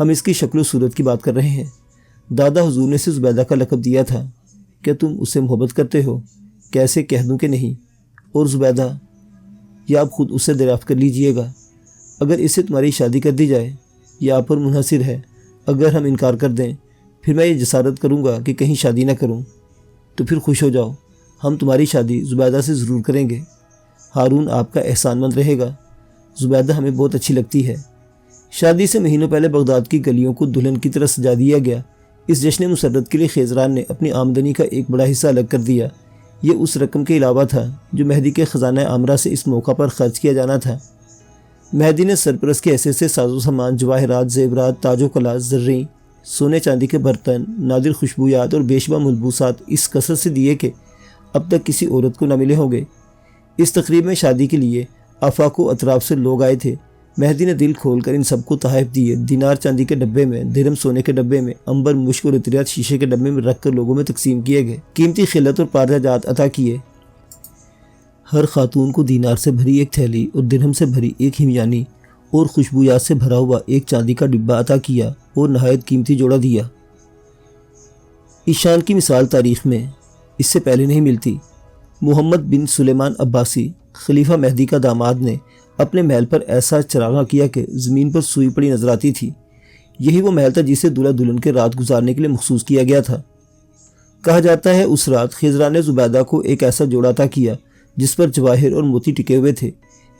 ہم اس کی شکل و صورت کی بات کر رہے ہیں۔ دادا حضور نے اسے زبیدہ کا لقب دیا تھا۔ کیا تم اس سے محبت کرتے ہو؟ کیسے کہہ دوں کہ نہیں؟ اور زبیدہ، یا آپ خود اسے دریافت کر لیجئے گا۔ اگر اس سے تمہاری شادی کر دی جائے، یہ آپ پر منحصر ہے۔ اگر ہم انکار کر دیں، پھر میں یہ جسارت کروں گا کہ کہیں شادی نہ کروں، تو پھر خوش ہو جاؤ، ہم تمہاری شادی زبیدہ سے ضرور کریں گے۔ ہارون آپ کا احسان مند رہے گا۔ زبیدہ ہمیں بہت اچھی لگتی ہے۔ شادی سے مہینوں پہلے بغداد کی گلیوں کو دلہن کی طرح سجا دیا گیا۔ اس جشن مسرت کے لیے خیزران نے اپنی آمدنی کا ایک بڑا حصہ الگ کر دیا۔ یہ اس رقم کے علاوہ تھا جو مہدی کے خزانہ عامرہ سے اس موقع پر خرچ کیا جانا تھا۔ مہدی نے سرپرست کے حیثیت سے ساز و سامان، جواہرات، زیورات، تاج و کلاه، زریں، سونے چاندی کے برتن، نادر خوشبویات اور بے شمار ملبوسات اس کثرت سے دیے کہ اب تک کسی عورت کو نہ ملے ہوں گے۔ اس تقریب میں شادی کے لیے آفاق و اطراف سے لوگ آئے تھے۔ مہدی نے دل کھول کر ان سب کو تحائف دیے۔ دینار چاندی کے ڈبے میں، درہم سونے کے ڈبے میں، عنبر، مشک اور عطریات شیشے کے ڈبے میں رکھ کر لوگوں میں تقسیم کیے گئے۔ قیمتی خلعت اور پاردہ جات عطا کیے۔ ہر خاتون کو دینار سے بھری ایک تھیلی اور درہم سے بھری ایک ہمیانی اور خوشبویات سے بھرا ہوا ایک چاندی کا ڈبہ عطا کیا اور نہایت قیمتی جوڑا دیا۔ اس شان کی مثال تاریخ میں اس سے پہلے نہیں ملتی۔ محمد بن سلیمان عباسی، خلیفہ مہدی کا داماد، نے اپنے محل پر ایسا چراغاں کیا کہ زمین پر سوئی پڑی نظر آتی تھی۔ یہی وہ محل تھا جسے دولہا دلہن کے رات گزارنے کے لیے مخصوص کیا گیا تھا۔ کہا جاتا ہے اس رات خضران نے زبیدہ کو ایک ایسا جوڑا عطا کیا جس پر جواہر اور موتی ٹکے ہوئے تھے۔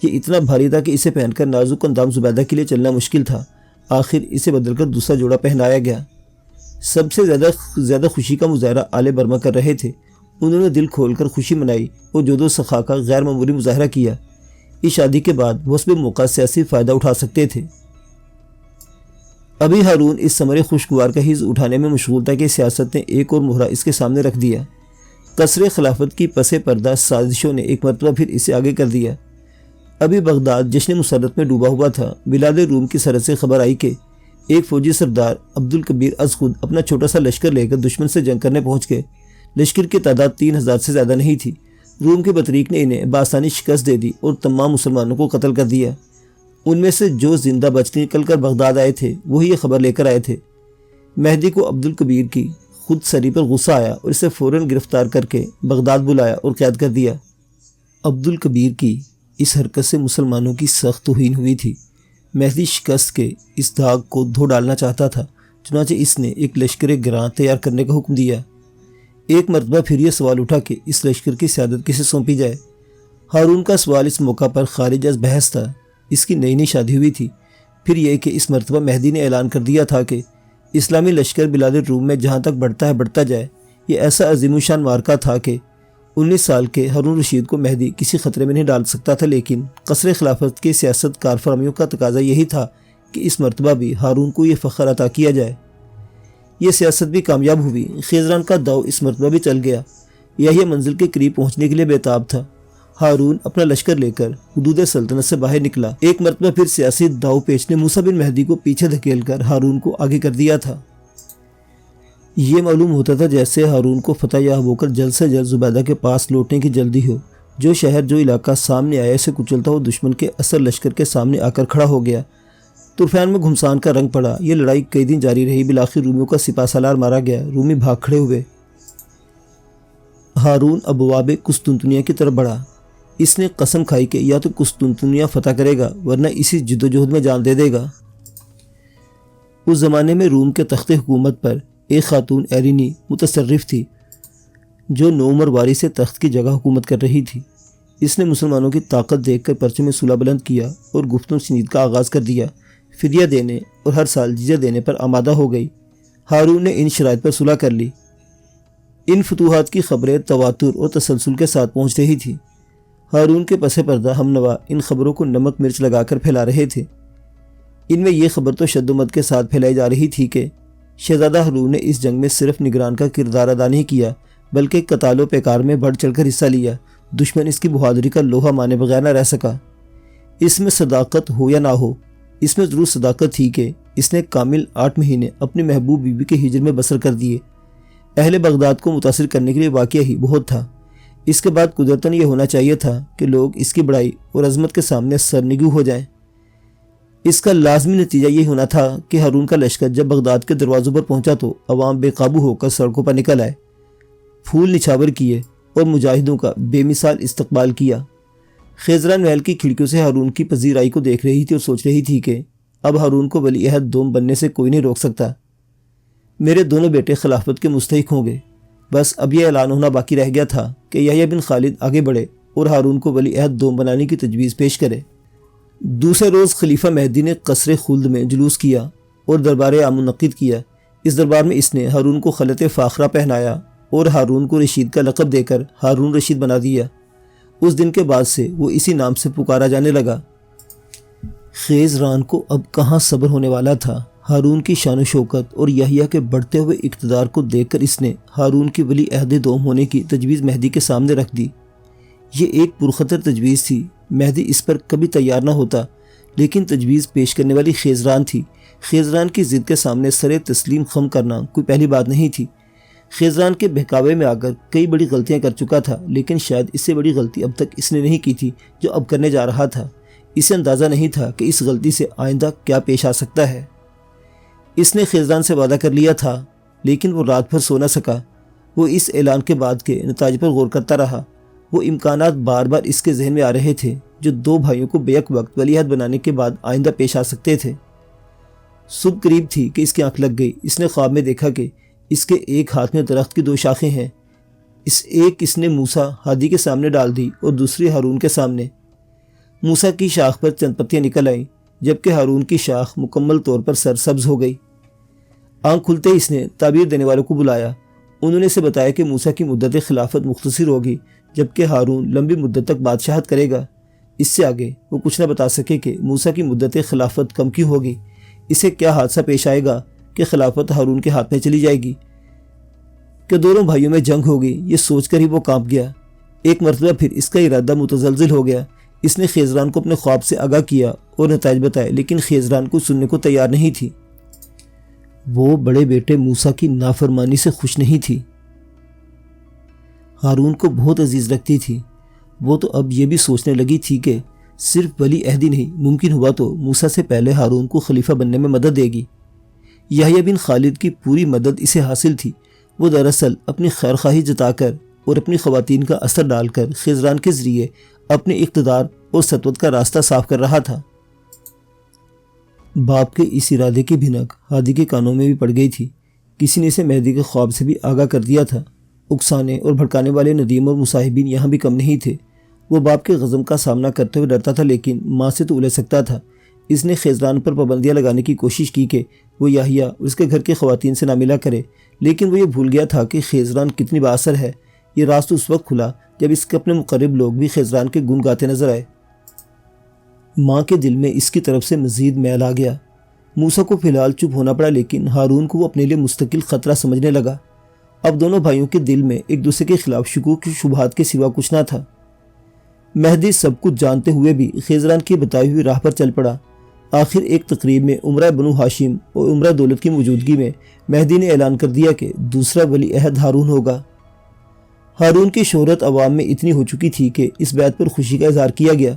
یہ اتنا بھاری تھا کہ اسے پہن کر نازک اندام زبیدہ کے لیے چلنا مشکل تھا۔ آخر اسے بدل کر دوسرا جوڑا پہنایا گیا۔ سب سے زیادہ خوشی کا مظاہرہ آل برما کر رہے تھے۔ انہوں نے دل کھول کر خوشی منائی اور جود و سخا کا غیر معمولی مظاہرہ کیا۔ اس شادی کے بعد وہ اس موقع سیاسی فائدہ اٹھا سکتے تھے۔ ابھی ہارون اس ثمر خوشگوار کا حظ اٹھانے میں مشغول تھا کہ سیاست نے ایک اور مہرہ اس کے سامنے رکھ دیا۔ قصر خلافت کی پس پردہ سازشوں نے ایک مرتبہ پھر اسے آگے کر دیا۔ ابھی بغداد جشن مسرت میں ڈوبا ہوا تھا۔ بلاد روم کی سرحد سے خبر آئی کہ ایک فوجی سردار عبدالکبیر از خود اپنا چھوٹا سا لشکر لے کر دشمن سے جنگ کرنے پہنچ گئے۔ لشکر کی تعداد 3000 سے زیادہ نہیں تھی۔ روم کے بطریق نے انہیں بآسانی شکست دے دی اور تمام مسلمانوں کو قتل کر دیا۔ ان میں سے جو زندہ بچ نکل کر بغداد آئے تھے وہی یہ خبر لے کر آئے تھے۔ مہدی کو عبدالکبیر کی خود سری پر غصہ آیا اور اسے فوراً گرفتار کر کے بغداد بلایا اور قید کر دیا۔ عبدالکبیر کی اس حرکت سے مسلمانوں کی سخت توہین ہوئی تھی۔ مہدی شکست کے اس داغ کو دھو ڈالنا چاہتا تھا، چنانچہ اس نے ایک لشکر گراں تیار کرنے کا حکم دیا۔ ایک مرتبہ پھر یہ سوال اٹھا کہ اس لشکر کی سیادت کسے سونپی جائے۔ ہارون کا سوال اس موقع پر خارج از بحث تھا۔ اس کی نئی شادی ہوئی تھی۔ پھر یہ کہ اس مرتبہ مہدی نے اعلان کر دیا تھا کہ اسلامی لشکر بلاد روم میں جہاں تک بڑھتا ہے بڑھتا جائے۔ یہ ایسا عظیم الشان معرکہ تھا کہ 19 سال کے ہارون رشید کو مہدی کسی خطرے میں نہیں ڈال سکتا تھا، لیکن قصر خلافت کے سیاست کارفرمیوں کا تقاضا یہی تھا کہ اس مرتبہ بھی ہارون کو یہ فخر عطا کیا جائے۔ یہ سیاست بھی کامیاب ہوئی۔ خیزران کا داؤ اس مرتبہ بھی چل گیا۔ یہ منزل کے قریب پہنچنے کے لیے بےتاب تھا۔ ہارون اپنا لشکر لے کر حدود سلطنت سے باہر نکلا۔ ایک مرتبہ پھر سیاسی داؤ پیچ نے موسیٰ بن مہدی کو پیچھے دھکیل کر ہارون کو آگے کر دیا تھا۔ یہ معلوم ہوتا تھا جیسے ہارون کو فتح یاب ہو کر جلد سے جلد زبیدہ کے پاس لوٹنے کی جلدی ہو۔ جو شہر جو علاقہ سامنے آیا اسے کچلتا ہوا دشمن کے اثر لشکر کے سامنے آ کر کھڑا ہو گیا۔ طوفان میں گھمسان کا رنگ پڑا۔ یہ لڑائی کئی دن جاری رہی۔ بالآخر رومیوں کا سپہ سالار مارا گیا۔ رومی بھاگ کھڑے ہوئے۔ ہارون ابواب قسطنطنیہ کی طرف بڑھا۔ اس نے قسم کھائی کہ یا تو قسطنطنیہ فتح کرے گا ورنہ اسی جدوجہد میں جان دے دے گا۔ اس زمانے میں روم کے تخت حکومت پر ایک خاتون ایرینی متصرف تھی جو نوعمر واری سے تخت کی جگہ حکومت کر رہی تھی۔ اس نے مسلمانوں کی طاقت دیکھ کر پرچم صلح بلند کیا اور گفت و شنید کا آغاز کر دیا۔ فدیہ دینے اور ہر سال جزیہ دینے پر آمادہ ہو گئی۔ ہارون نے ان شرائط پر صلح کر لی۔ ان فتوحات کی خبریں تواتر اور تسلسل کے ساتھ پہنچ رہی تھی۔ ہارون کے پس پردہ ہم نوا ان خبروں کو نمک مرچ لگا کر پھیلا رہے تھے۔ ان میں یہ خبر تو شد و مد کے ساتھ پھیلائی جا رہی تھی کہ شہزادہ ہارون نے اس جنگ میں صرف نگران کا کردار ادا نہیں کیا بلکہ قتال و پیکار میں بڑھ چڑھ کر حصہ لیا۔ دشمن اس کی بہادری کا لوہا مانے بغیر نہ رہ سکا۔ اس میں صداقت ہو یا نہ ہو، اس میں ضرور صداقت تھی کہ اس نے کامل 8 مہینے اپنی محبوب بیوی کے ہجر میں بسر کر دیے۔ اہل بغداد کو متاثر کرنے کے لیے واقعہ ہی بہت تھا۔ اس کے بعد قدرتاً یہ ہونا چاہیے تھا کہ لوگ اس کی بڑائی اور عظمت کے سامنے سرنگو ہو جائیں۔ اس کا لازمی نتیجہ یہ ہونا تھا کہ ہارون کا لشکر جب بغداد کے دروازوں پر پہنچا تو عوام بے قابو ہو کر سڑکوں پر نکل آئے، پھول نچھاور کیے اور مجاہدوں کا بے مثال استقبال کیا۔ خیزران محل کی کھڑکیوں سے ہارون کی پذیرائی کو دیکھ رہی تھی اور سوچ رہی تھی کہ اب ہارون کو ولی عہد دوم بننے سے کوئی نہیں روک سکتا۔ میرے دونوں بیٹے خلافت کے مستحق ہوں گے۔ بس اب یہ اعلان ہونا باقی رہ گیا تھا کہ یحییٰ بن خالد آگے بڑھے اور ہارون کو ولی عہد دوم بنانے کی تجویز پیش کرے۔ دوسرے روز خلیفہ مہدی نے قصر خلد میں جلوس کیا اور دربار عام منعقد کیا۔ اس دربار میں اس نے ہارون کو خلعت فاخرہ پہنایا اور ہارون کو رشید کا لقب دے کر ہارون رشید بنا دیا۔ اس دن کے بعد سے وہ اسی نام سے پکارا جانے لگا۔ خیزران کو اب کہاں صبر ہونے والا تھا۔ ہارون کی شان و شوکت اور یحییٰ کے بڑھتے ہوئے اقتدار کو دیکھ کر اس نے ہارون کی ولی عہد دوم ہونے کی تجویز مہدی کے سامنے رکھ دی۔ یہ ایک پرخطر تجویز تھی، مہدی اس پر کبھی تیار نہ ہوتا، لیکن تجویز پیش کرنے والی خیزران تھی۔ خیزران کی ضد کے سامنے سر تسلیم خم کرنا کوئی پہلی بات نہیں تھی۔ خیزران کے بہکاوے میں آ کر کئی بڑی غلطیاں کر چکا تھا، لیکن شاید اس سے بڑی غلطی اب تک اس نے نہیں کی تھی جو اب کرنے جا رہا تھا۔ اسے اندازہ نہیں تھا کہ اس غلطی سے آئندہ کیا پیش آ سکتا ہے۔ اس نے خیزران سے وعدہ کر لیا تھا، لیکن وہ رات بھر سو نہ سکا۔ وہ اس اعلان کے بعد کے نتائج پر غور کرتا رہا۔ وہ امکانات بار بار اس کے ذہن میں آ رہے تھے جو دو بھائیوں کو بیک وقت ولی عہد بنانے کے بعد آئندہ پیش آ سکتے تھے۔ صبح قریب تھی کہ اس کی آنکھ لگ گئی۔ اس نے خواب میں دیکھا کہ اس کے ایک ہاتھ میں درخت کی دو شاخیں ہیں۔ اس نے موسیٰ ہادی کے سامنے ڈال دی اور دوسری ہارون کے سامنے۔ موسیٰ کی شاخ پر چند پتیاں نکل آئیں، جبکہ ہارون کی شاخ مکمل طور پر سرسبز ہو گئی۔ آنکھ کھلتے اس نے تعبیر دینے والوں کو بلایا۔ انہوں نے اسے بتایا کہ موسیٰ کی مدت خلافت مختصر ہوگی، جبکہ ہارون لمبی مدت تک بادشاہت کرے گا۔ اس سے آگے وہ کچھ نہ بتا سکے کہ موسیٰ کی مدت خلافت کم کیوں ہوگی۔ اسے کیا حادثہ پیش آئے گا کہ خلافت ہارون کے ہاتھ میں چلی جائے گی، کہ دونوں بھائیوں میں جنگ ہوگی۔ یہ سوچ کر ہی وہ کانپ گیا۔ ایک مرتبہ پھر اس کا ارادہ متزلزل ہو گیا۔ اس نے خیزران کو اپنے خواب سے آگاہ کیا اور نتائج بتائے، لیکن خیزران کو سننے کو تیار نہیں تھی۔ وہ بڑے بیٹے موسیٰ کی نافرمانی سے خوش نہیں تھی۔ ہارون کو بہت عزیز رکھتی تھی۔ وہ تو اب یہ بھی سوچنے لگی تھی کہ صرف ولی عہدی نہیں، ممکن ہوا تو موسیٰ سے پہلے ہارون کو خلیفہ بننے میں مدد دے گی۔ یحییٰ بن خالد کی پوری مدد اسے حاصل تھی۔ وہ دراصل اپنی خیرخواہی جتا کر اور اپنی خواتین کا اثر ڈال کر خیزران کے ذریعے اپنے اقتدار اور سطوت کا راستہ صاف کر رہا تھا۔ باپ کے اس ارادے کی بھنک ہادی کے کانوں میں بھی پڑ گئی تھی۔ کسی نے اسے مہدی کے خواب سے بھی آگاہ کر دیا تھا۔ اکسانے اور بھڑکانے والے ندیم اور مصاحبین یہاں بھی کم نہیں تھے۔ وہ باپ کے غضب کا سامنا کرتے ہوئے ڈرتا تھا، لیکن ماں سے تو الجھ سکتا تھا۔ اس نے خیزران پر پابندیاں لگانے کی کوشش کی کہ وہ یحییٰ اس کے گھر کی خواتین سے نہ ملا کرے، لیکن وہ یہ بھول گیا تھا کہ خیزران کتنی بااثر ہے۔ یہ راز تو اس وقت کھلا جب اس کے اپنے مقرب لوگ بھی خیزران کے گن گاتے نظر آئے۔ ماں کے دل میں اس کی طرف سے مزید میل آ گیا۔ موسیٰ کو فی الحال چپ ہونا پڑا، لیکن ہارون کو وہ اپنے لیے مستقل خطرہ سمجھنے لگا۔ اب دونوں بھائیوں کے دل میں ایک دوسرے کے خلاف شکوک شبہات کے سوا کچھ نہ تھا۔ مہدی سب کچھ جانتے ہوئے بھی خیزران کی بتائی ہوئی راہ پر چل پڑا۔ آخر ایک تقریب میں عمرہ بنو ہاشم اور عمرہ دولت کی موجودگی میں مہدی نے اعلان کر دیا کہ دوسرا ولی عہد ہارون ہوگا۔ ہارون کی شہرت عوام میں اتنی ہو چکی تھی کہ اس بات پر خوشی کا اظہار کیا گیا،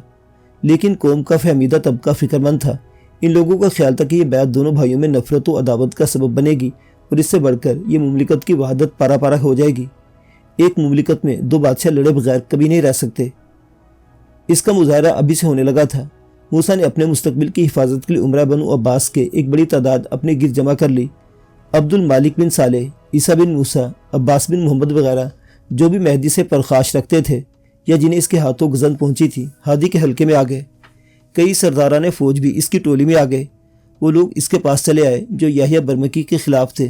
لیکن قوم کا فہمیدہ طبقہ فکر مند تھا۔ ان لوگوں کا خیال تھا کہ یہ بیعت دونوں بھائیوں میں نفرت و عداوت کا سبب بنے گی اور اس سے بڑھ کر یہ مملکت کی وحدت پارا پارا ہو جائے گی۔ ایک مملکت میں دو بادشاہ لڑے بغیر کبھی نہیں رہ سکتے۔ اس کا مظاہرہ ابھی سے ہونے لگا تھا۔ موسیٰ نے اپنے مستقبل کی حفاظت کے لیے عمرہ بنو عباس کے ایک بڑی تعداد اپنے گرد جمع کر لی۔ عبد المالک بن صالح، عیسیٰ بن موسیٰ، عباس بن محمد وغیرہ جو بھی مہدی سے پرخاش رکھتے تھے یا جنہیں اس کے ہاتھوں گزند پہنچی تھی، ہادی کے حلقے میں آ گئے۔ کئی سرداران فوج بھی اس کی ٹولی میں آ گئے۔ وہ لوگ اس کے پاس چلے آئے جو یحییٰ برمکی کے خلاف تھے۔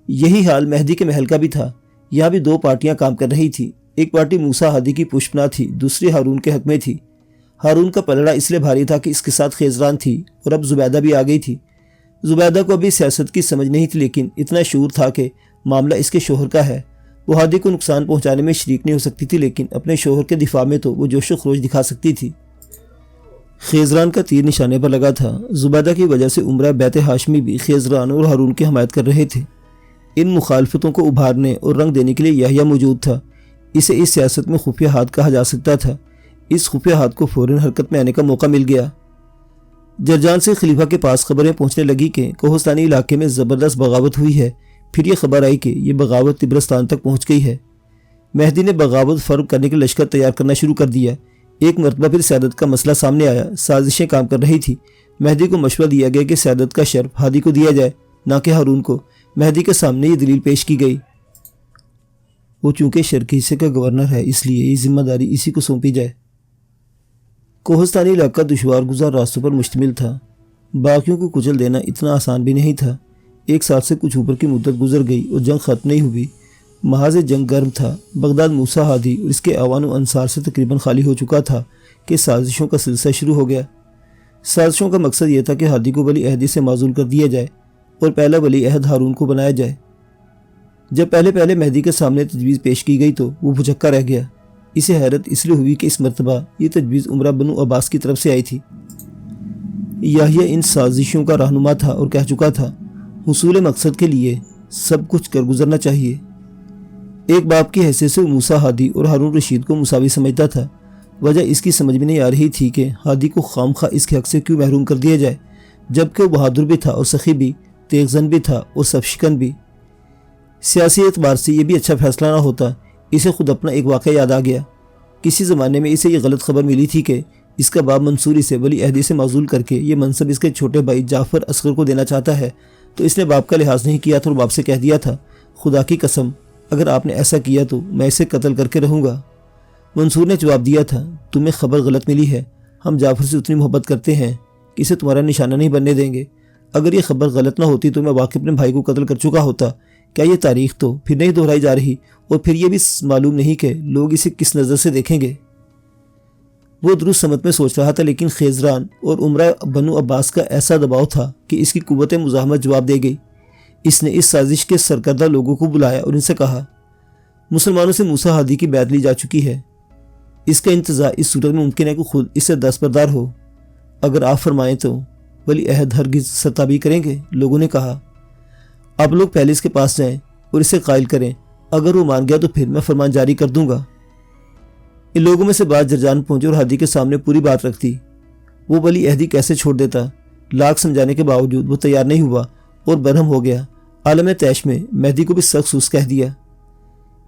یہی حال مہدی کے محل کا بھی تھا۔ یہاں بھی دو پارٹیاں کام کر رہی تھی۔ ایک پارٹی موسیٰ ہادی کی پشپنا تھی، دوسری ہارون کے حق میں تھی۔ ہارون کا پلڑا اس لیے بھاری تھا کہ اس کے ساتھ خیزران تھی اور اب زبیدہ بھی آ گئی تھی۔ زبیدہ کو ابھی سیاست کی سمجھ نہیں تھی، لیکن اتنا شعور تھا کہ معاملہ اس کے شوہر کا ہے۔ وہ ہادی کو نقصان پہنچانے میں شریک نہیں ہو سکتی تھی، لیکن اپنے شوہر کے دفاع میں تو وہ جوش و خروش دکھا سکتی تھی۔ خیزران کا تیر نشانے پر لگا تھا۔ زبیدہ کی وجہ سے عمرہ بیت ہاشمی بھی خیزران اور ہارون کی حمایت کر رہے تھے۔ ان مخالفتوں کو ابھارنے اور رنگ دینے کے لیے یحییٰ موجود تھا۔ اسے اس سیاست میں خفیہ ہاتھ کہا جا سکتا تھا۔ اس خفیہ ہاتھ کو فوراً حرکت میں آنے کا موقع مل گیا۔ جرجان سے خلیفہ کے پاس خبریں پہنچنے لگی کہ کوہستانی علاقے میں زبردست بغاوت ہوئی ہے۔ پھر یہ خبر آئی کہ یہ بغاوت طبرستان تک پہنچ گئی ہے۔ مہدی نے بغاوت فرق کرنے کے لشکر تیار کرنا شروع کر دیا۔ ایک مرتبہ پھر سیادت کا مسئلہ سامنے آیا، سازشیں کام کر رہی تھی۔ مہدی کو مشورہ دیا گیا کہ سیادت کا شرف ہادی کو دیا جائے، نہ کہ ہارون کو۔ مہدی کے سامنے یہ دلیل پیش کی گئی، وہ چونکہ شرقی حصے کا گورنر ہے، اس لیے یہ ذمہ داری اسی کو سونپی جائے۔ کوہستانی علاقہ دشوار گزار راستوں پر مشتمل تھا، باقیوں کو کچل دینا اتنا آسان بھی نہیں تھا۔ 1 سال سے کچھ اوپر کی مدت گزر گئی اور جنگ ختم نہیں ہوئی۔ محاذ جنگ گرم تھا۔ بغداد موسیٰ ہادی اور اس کے اعوان و انصار سے تقریباً خالی ہو چکا تھا کہ سازشوں کا سلسلہ شروع ہو گیا۔ سازشوں کا مقصد یہ تھا کہ ہادی کو ولی عہدی سے معزول کر دیا جائے اور پہلا ولی عہد ہارون کو بنایا جائے۔ جب پہلے مہدی کے سامنے تجویز پیش کی گئی تو وہ بھجکا رہ گیا۔ اسے حیرت اس لیے ہوئی کہ اس مرتبہ یہ تجویز عمرہ بنو عباس کی طرف سے آئی تھی۔ یحییٰ ان سازشوں کا رہنما تھا اور کہہ چکا تھا، حصول مقصد کے لیے سب کچھ کر گزرنا چاہیے۔ ایک باپ کی حیثیت سے موسیٰ ہادی اور ہارون رشید کو مساوی سمجھتا تھا۔ وجہ اس کی سمجھ میں نہیں آ رہی تھی کہ ہادی کو خام خواہ اس کے حق سے کیوں محروم کر دیا جائے، جبکہ وہ بہادر بھی تھا اور سخی بھی، تیغ زن بھی تھا اور صف شکن بھی۔ سیاسی اعتبار سے یہ بھی اچھا فیصلہ نہ ہوتا۔ اسے خود اپنا ایک واقعہ یاد آ گیا۔ کسی زمانے میں اسے یہ غلط خبر ملی تھی کہ اس کا باپ منصور اسے ولی عہدی سے معزول کر کے یہ منصب اس کے چھوٹے بھائی جعفر اصغر کو دینا چاہتا ہے، تو اس نے باپ کا لحاظ نہیں کیا تھا اور باپ سے کہہ دیا تھا، خدا کی قسم اگر آپ نے ایسا کیا تو میں اسے قتل کر کے رہوں گا۔ منصور نے جواب دیا تھا، تمہیں خبر غلط ملی ہے، ہم جعفر سے اتنی محبت کرتے ہیں کہ اسے تمہارا نشانہ نہیں بننے دیں گے۔ اگر یہ خبر غلط نہ ہوتی تو میں واقعی اپنے بھائی کو قتل کر چکا ہوتا۔ کیا یہ تاریخ تو پھر نہیں دہرائی جا رہی، اور پھر یہ بھی معلوم نہیں کہ لوگ اسے کس نظر سے دیکھیں گے۔ وہ درست سمت میں سوچ رہا تھا، لیکن خیزران اور عمرہ بنو عباس کا ایسا دباؤ تھا کہ اس کی قوت مزاحمت جواب دے گئی۔ اس نے اس سازش کے سرکردہ لوگوں کو بلایا اور ان سے کہا، مسلمانوں سے موسیٰ ہادی کی بیعت لی جا چکی ہے۔ اس کا انتظار اس صورت میں ممکن ہے کہ خود اس سے دستبردار ہو۔ اگر آپ فرمائیں تو ولی عہد ہرگز ستابی کریں گے۔ لوگوں نے کہا، آپ لوگ پہلے اس کے پاس جائیں اور اسے قائل کریں، اگر وہ مان گیا تو پھر میں فرمان جاری کر دوں گا۔ ان لوگوں میں سے بعض جرجان پہنچے اور ہادی کے سامنے پوری بات رکھ دی۔ وہ ولی عہدی کیسے چھوڑ دیتا؟ لاکھ سمجھانے کے باوجود وہ تیار نہیں ہوا اور برہم ہو گیا۔ عالم طیش میں مہدی کو بھی سخت سوس کہہ دیا۔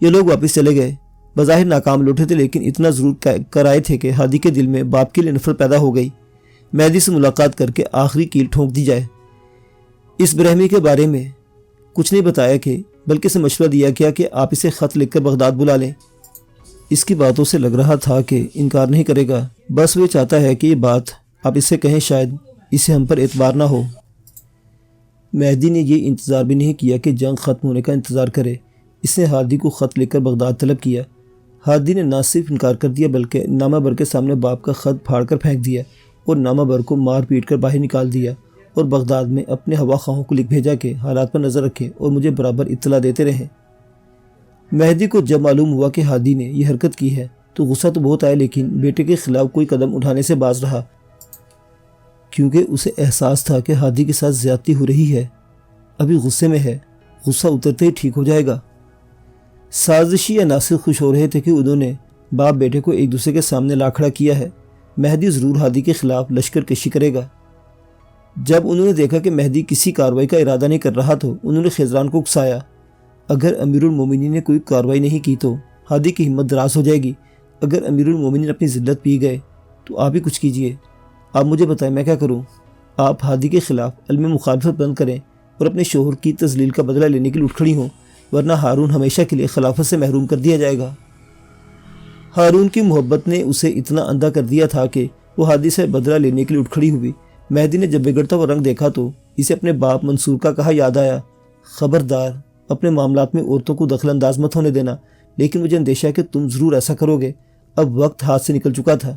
یہ لوگ واپس چلے گئے۔ بظاہر ناکام لوٹے تھے، لیکن اتنا ضرور کر آئے تھے کہ ہادی کے دل میں باپ کے لیے نفرت پیدا ہو گئی۔ مہدی سے ملاقات کر کے آخری کیل ٹھونک دی جائے۔ اس برہمی کے بارے میں کچھ نہیں بتایا کہ بلکہ اسے مشورہ دیا گیا کہ آپ اسے خط لکھ کر بغداد بلا لیں۔ اس کی باتوں سے لگ رہا تھا کہ انکار نہیں کرے گا، بس وہ چاہتا ہے کہ یہ بات آپ اس سے کہیں، شاید اسے ہم پر اعتبار نہ ہو۔ مہدی نے یہ انتظار بھی نہیں کیا کہ جنگ ختم ہونے کا انتظار کرے۔ اس نے ہادی کو خط لکھ کر بغداد طلب کیا۔ ہادی نے نہ صرف انکار کر دیا بلکہ نامہ بر کے سامنے باپ کا خط پھاڑ کر پھینک دیا اور نامہ بر کو مار پیٹ کر باہر نکال دیا اور بغداد میں اپنے ہوا خواہوں کو لکھ بھیجا کہ حالات پر نظر رکھیں اور مجھے برابر اطلاع دیتے رہیں۔ مہدی کو جب معلوم ہوا کہ ہادی نے یہ حرکت کی ہے تو غصہ تو بہت آیا، لیکن بیٹے کے خلاف کوئی قدم اٹھانے سے باز رہا، کیونکہ اسے احساس تھا کہ ہادی کے ساتھ زیادتی ہو رہی ہے۔ ابھی غصے میں ہے، غصہ اترتے ہی ٹھیک ہو جائے گا۔ سازشی عناصر خوش ہو رہے تھے کہ انہوں نے باپ بیٹے کو ایک دوسرے کے سامنے لا کھڑا کیا ہے۔ مہدی ضرور ہادی کے خلاف لشکر کشی کرے گا۔ جب انہوں نے دیکھا کہ مہدی کسی کارروائی کا ارادہ نہیں کر رہا تو انہوں نے خیزران کو اکسایا، اگر امیر المومنین نے کوئی کارروائی نہیں کی تو ہادی کی ہمت دراز ہو جائے گی۔ اگر امیر المومنین اپنی ذلت پی گئے تو آپ ہی کچھ کیجئے۔ آپ مجھے بتائیں میں کیا کروں؟ آپ ہادی کے خلاف علم مخالفت بند کریں اور اپنے شوہر کی تذلیل کا بدلہ لینے کے لیے اٹھ کھڑی ہوں، ورنہ ہارون ہمیشہ کے لیے خلافت سے محروم کر دیا جائے گا۔ ہارون کی محبت نے اسے اتنا اندھا کر دیا تھا کہ وہ ہادی سے بدلہ لینے کے لیے اٹھ کھڑی ہوئی۔ مہدی نے جب بگڑتا وہ رنگ دیکھا تو اسے اپنے باپ منصور کا کہا یاد آیا، خبردار اپنے معاملات میں عورتوں کو دخل انداز مت ہونے دینا، لیکن مجھے اندیشہ ہے کہ تم ضرور ایسا کرو گے۔ اب وقت ہاتھ سے نکل چکا تھا۔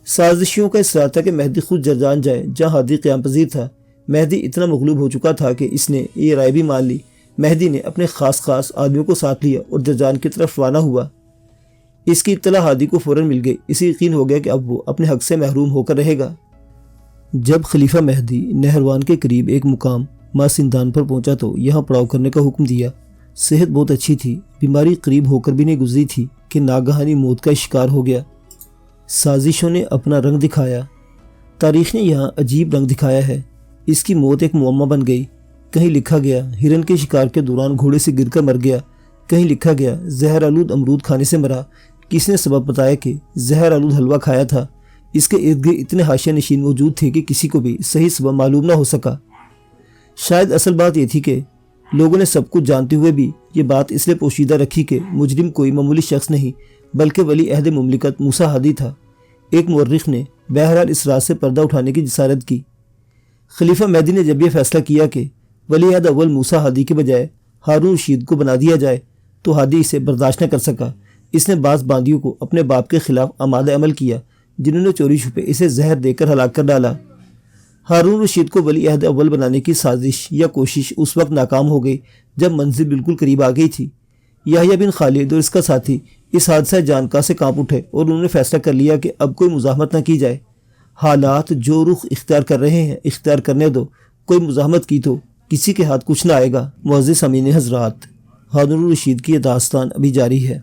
سازشیوں کا اصرار تھا کہ مہدی خود جرجان جائے جہاں ہادی قیام پذیر تھا۔ مہدی اتنا مغلوب ہو چکا تھا کہ اس نے یہ رائے بھی مان لی۔ مہدی نے اپنے خاص آدمیوں کو ساتھ لیا اور جرجان کی طرف روانہ ہوا۔ اس کی اطلاع ہادی کو فوراً مل گئی۔ اسے یقین ہو گیا کہ اب وہ اپنے حق سے محروم ہو کر رہے گا۔ جب خلیفہ مہدی نہروان کے قریب ایک مقام ماسندان پر پہنچا تو یہاں پڑاؤ کرنے کا حکم دیا۔ صحت بہت اچھی تھی، بیماری قریب ہو کر بھی نہیں گزری تھی کہ ناگہانی موت کا شکار ہو گیا۔ سازشوں نے اپنا رنگ دکھایا۔ تاریخ نے یہاں عجیب رنگ دکھایا ہے۔ اس کی موت ایک معمہ بن گئی۔ کہیں لکھا گیا ہرن کے شکار کے دوران گھوڑے سے گر کر مر گیا، کہیں لکھا گیا زہر آلود امرود کھانے سے مرا۔ کس نے سبب بتایا کہ زہر آلود حلوہ کھایا تھا؟ اس کے ارد گرد اتنے حاشیہ نشین موجود تھے کہ کسی کو بھی صحیح سبب معلوم نہ ہو سکا۔ شاید اصل بات یہ تھی کہ لوگوں نے سب کچھ جانتے ہوئے بھی یہ بات اس لیے پوشیدہ رکھی کہ مجرم کوئی معمولی شخص نہیں بلکہ ولی عہد مملکت موسیٰ ہادی تھا۔ ایک مورخ نے بہرحال اس راز سے پردہ اٹھانے کی جسارت کی۔ خلیفہ مہدی نے جب یہ فیصلہ کیا کہ ولی عہد اول موسیٰ ہادی کے بجائے ہارون رشید کو بنا دیا جائے تو ہادی اسے برداشت نہ کر سکا۔ اس نے بعض باندیوں کو اپنے باپ کے خلاف آمادہ عمل کیا جنہوں نے چوری چھپے اسے زہر دے کر ہلاک کر ڈالا۔ ہارون رشید کو ولی عہد اول بنانے کی سازش یا کوشش اس وقت ناکام ہو گئی جب منزل بالکل قریب آ گئی تھی۔ یحییٰ بن خالد اور اس کا ساتھی اس حادثہ جانکا سے کانپ اٹھے اور انہوں نے فیصلہ کر لیا کہ اب کوئی مزاحمت نہ کی جائے۔ حالات جو رخ اختیار کر رہے ہیں اختیار کرنے دو، کوئی مزاحمت کی تو کسی کے ہاتھ کچھ نہ آئے گا۔ معزز سامعین حضرات، ہارون رشید کی یہ داستان ابھی جاری ہے۔